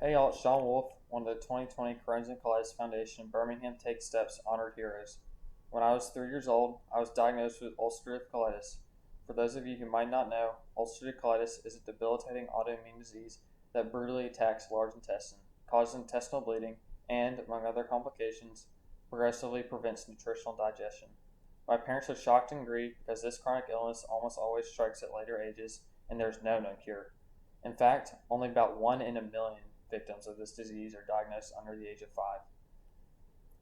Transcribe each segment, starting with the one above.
Hey y'all, it's Sean Wolf, one of the 2020 Crohn's and Colitis Foundation Birmingham Take Steps Honored Heroes. When I was 3 years old, I was diagnosed with ulcerative colitis. For those of you who might not know, ulcerative colitis is a debilitating autoimmune disease that brutally attacks the large intestine, causes intestinal bleeding, and, among other complications, progressively prevents nutritional digestion. My parents are shocked and grieved because this chronic illness almost always strikes at later ages and there's no known cure. In fact, only about 1 in a million victims of this disease are diagnosed under the age of 5.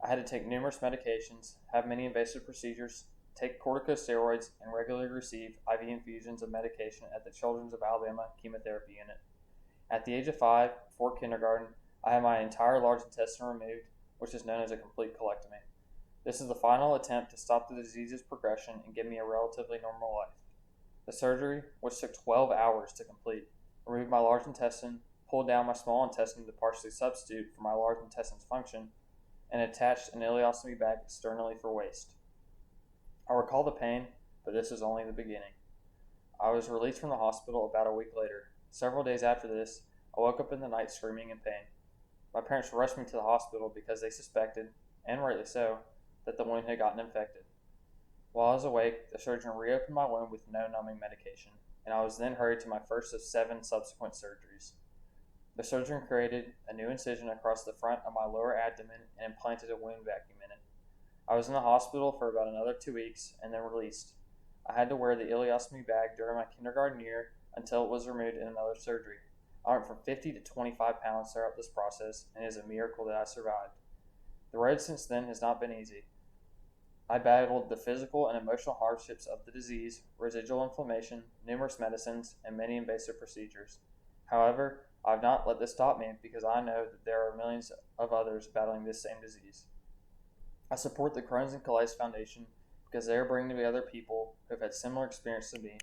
I had to take numerous medications, have many invasive procedures, take corticosteroids, and regularly receive IV infusions of medication at the Children's of Alabama chemotherapy unit. At the age of 5, before kindergarten, I had my entire large intestine removed, which is known as a complete colectomy. This is the final attempt to stop the disease's progression and give me a relatively normal life. The surgery, which took 12 hours to complete, removed my large intestine, pulled down my small intestine to partially substitute for my large intestine's function, and attached an ileostomy bag externally for waste. I recall the pain, but this is only the beginning. I was released from the hospital about a week later. Several days after this, I woke up in the night screaming in pain. My parents rushed me to the hospital because they suspected, and rightly so, that the wound had gotten infected. While I was awake, the surgeon reopened my wound with no numbing medication, and I was then hurried to my first of 7 subsequent surgeries. The surgeon created a new incision across the front of my lower abdomen and implanted a wound vacuum in it. I was in the hospital for about another 2 weeks and then released. I had to wear the ileostomy bag during my kindergarten year until it was removed in another surgery. I went from 50 to 25 pounds throughout this process, and it is a miracle that I survived. The road since then has not been easy. I battled the physical and emotional hardships of the disease, residual inflammation, numerous medicines, and many invasive procedures. However, I have not let this stop me because I know that there are millions of others battling this same disease. I support the Crohn's and Colitis Foundation because they are bringing together people who have had similar experience to me,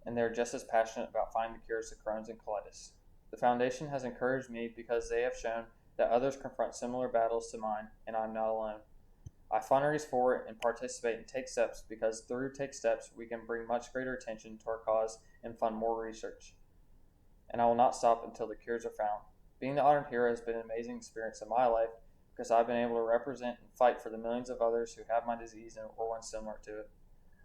and they are just as passionate about finding cures to Crohn's and colitis. The foundation has encouraged me because they have shown that others confront similar battles to mine, and I am not alone. I fundraise for it and participate in Take Steps because through Take Steps we can bring much greater attention to our cause and fund more research. And I will not stop until the cures are found. Being the honored hero has been an amazing experience in my life because I've been able to represent and fight for the millions of others who have my disease or one similar to it.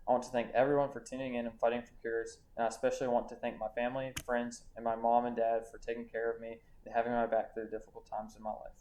I want to thank everyone for tuning in and fighting for cures, and I especially want to thank my family, friends, and my mom and dad for taking care of me and having my back through the difficult times in my life.